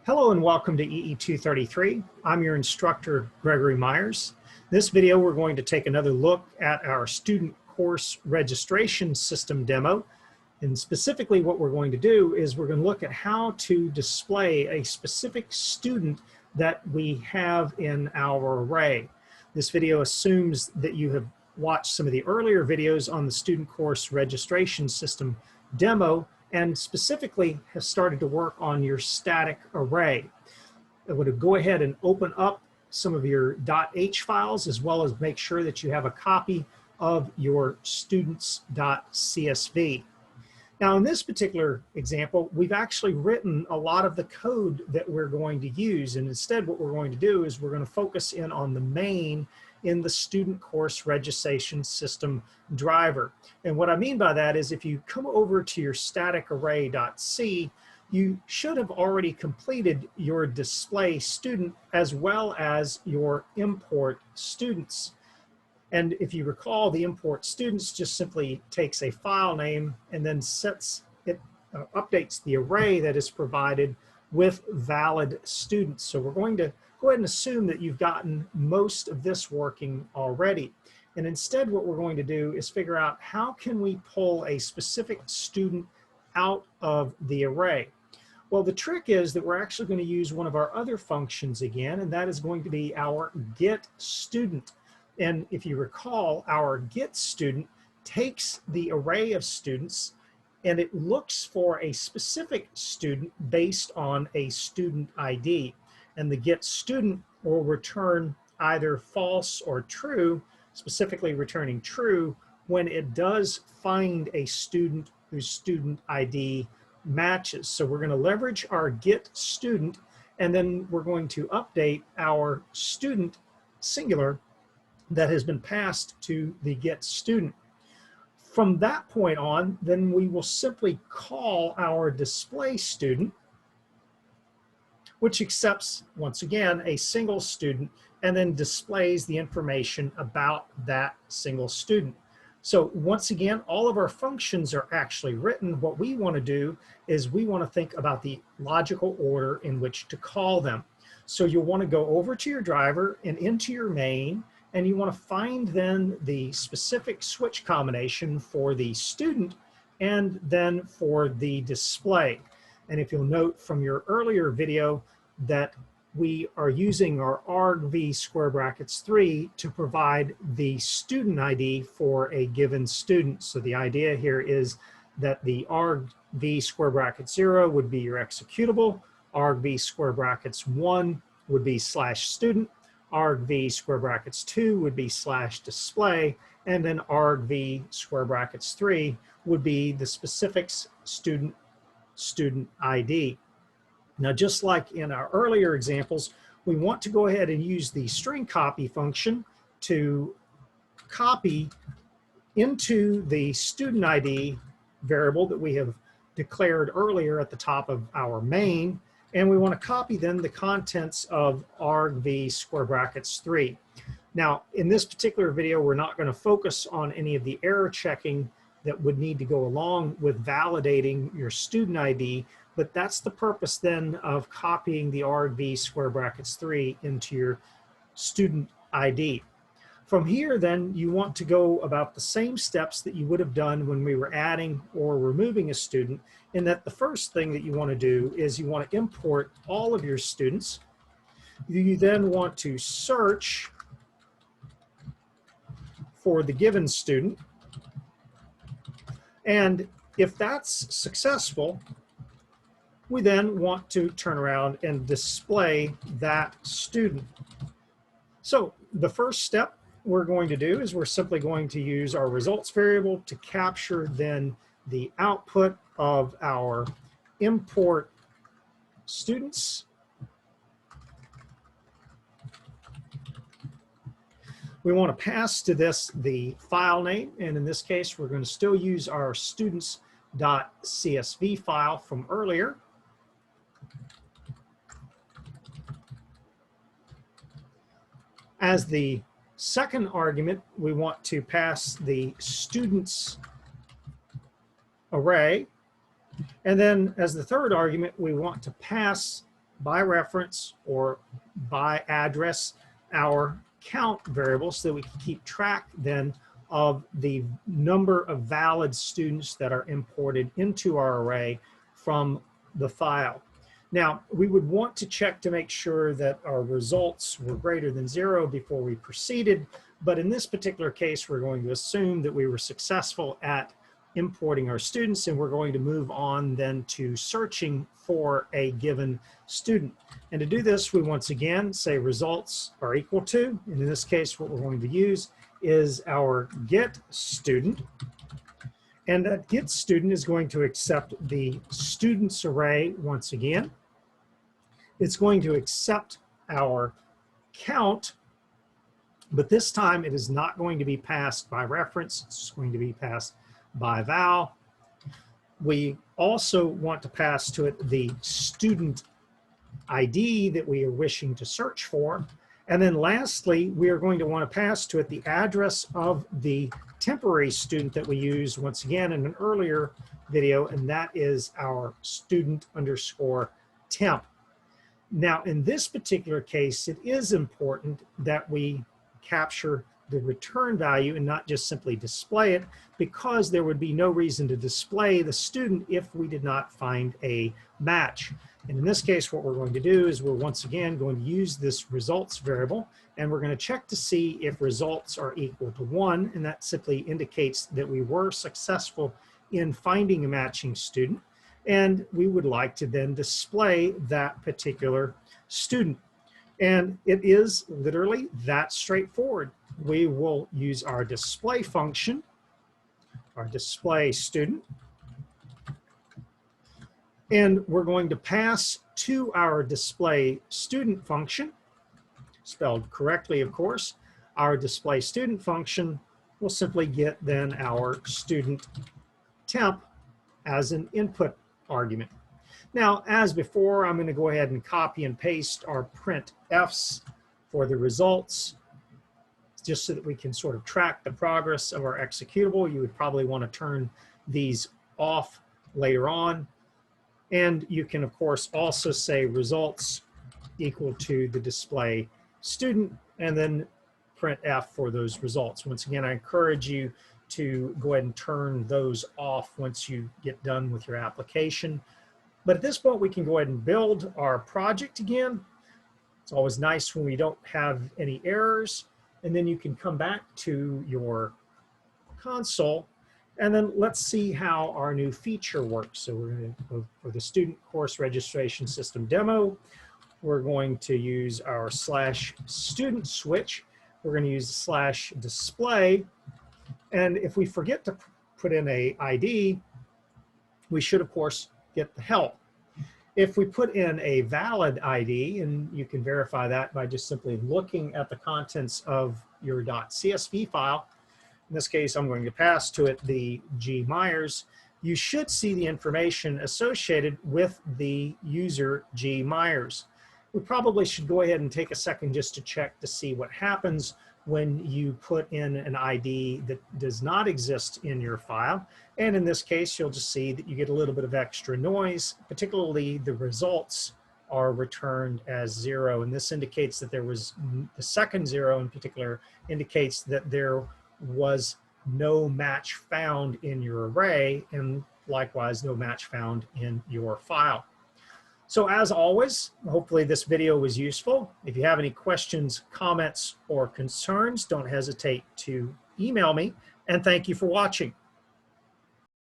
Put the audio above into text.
Hello and welcome to EE233. I'm your instructor, Gregory Myers. This video, we're going to take another look at our student course registration system demo. And specifically what we're going to do is we're going to look at how to display a specific student that we have in our array. This video assumes that you have watched some of the earlier videos on the student course registration system demo and specifically have started to work on your static array. I would go ahead and open up some of your .h files as well as make sure that you have a copy of your students.csv. Now in this particular example, we've actually written a lot of the code that we're going to use, and instead what we're going to do is we're going to focus in on the main in the student course registration system driver. And what I mean by that is if you come over to your StaticArray.c, you should have already completed your display student as well as your import students. And if you recall, the import students just simply takes a file name and then sets it, updates the array that is provided with valid students. So we're going to go ahead and assume that you've gotten most of this working already. And instead what we're going to do is figure out how can we pull a specific student out of the array. Well, the trick is that we're actually going to use one of our other functions again, and that is going to be our get student. And if you recall, our get student takes the array of students and it looks for a specific student based on a student ID. And the get student will return either false or true, specifically returning true, when it does find a student whose student ID matches. So we're going to leverage our get student, and then we're going to update our student singular that has been passed to the get student. From that point on, then we will simply call our display student, which accepts, once again, a single student and then displays the information about that single student. So once again, all of our functions are actually written. What we want to do is we want to think about the logical order in which to call them. So you'll want to go over to your driver and into your main, and you want to find then the specific switch combination for the student and then for the display. And if you'll note from your earlier video that we are using our argv square brackets 3 to provide the student ID for a given student. So the idea here is that the argv square bracket 0 would be your executable, argv square brackets 1 would be /student, argv square brackets 2 would be /display, and then argv square brackets 3 would be the specifics student ID. Now, just like in our earlier examples, we want to go ahead and use the string copy function to copy into the student ID variable that we have declared earlier at the top of our main. And we want to copy then the contents of argv square brackets 3. Now, in this particular video, we're not going to focus on any of the error checking that would need to go along with validating your student ID, but that's the purpose then of copying the argv square brackets 3 into your student ID. From here then, you want to go about the same steps that you would have done when we were adding or removing a student, in that the first thing that you want to do is you want to import all of your students. You then want to search for the given student. And if that's successful, we then want to turn around and display that student. So the first step we're going to do is we're simply going to use our results variable to capture then the output of our import students. We want to pass to this the file name, and in this case, we're going to still use our students.csv file from earlier. As the second argument, we want to pass the students array. And then as the third argument, we want to pass by reference or by address our count variable so that we can keep track then of the number of valid students that are imported into our array from the file. Now, we would want to check to make sure that our results were greater than 0 before we proceeded, but in this particular case, we're going to assume that we were successful at importing our students, and we're going to move on then to searching for a given student. And to do this, we once again say results are equal to, and in this case, what we're going to use is our get student. And that get student is going to accept the students array once again. It's going to accept our count, but this time it is not going to be passed by reference. It's going to be passed by val. We also want to pass to it the student ID that we are wishing to search for. And then lastly, we are going to want to pass to it the address of the temporary student that we used once again in an earlier video, and that is our student underscore temp. Now, in this particular case, it is important that we capture the return value and not just simply display it, because there would be no reason to display the student if we did not find a match. And in this case, what we're going to do is we're once again going to use this results variable, and we're going to check to see if results are equal to 1, and that simply indicates that we were successful in finding a matching student, and we would like to then display that particular student. And it is literally that straightforward. We will use our display function, our display student, and we're going to pass to our display student function, spelled correctly, of course. Our display student function will simply get then our student temp as an input argument. Now, as before, I'm going to go ahead and copy and paste our printfs for the results, just so that we can sort of track the progress of our executable. You would probably want to turn these off later on. And you can, of course, also say results equal to the display student, and then printf for those results. Once again, I encourage you to go ahead and turn those off once you get done with your application. But at this point, we can go ahead and build our project again. It's always nice when we don't have any errors. And then you can come back to your console, and then let's see how our new feature works. So we're going to go for the student course registration system demo. We're going to use our /student switch. We're going to use /display. And if we forget to put in a ID, we should, of course, get the help. If we put in a valid ID, and you can verify that by just simply looking at the contents of your .csv file, in this case, I'm going to pass to it the G. Myers, you should see the information associated with the user G. Myers. We probably should go ahead and take a second just to check to see what happens when you put in an ID that does not exist in your file. And in this case, you'll just see that you get a little bit of extra noise, particularly the results are returned as 0. And this indicates that there was, the second 0 in particular, indicates that there was no match found in your array, and likewise no match found in your file. So as always, hopefully this video was useful. If you have any questions, comments, or concerns, don't hesitate to email me, and thank you for watching.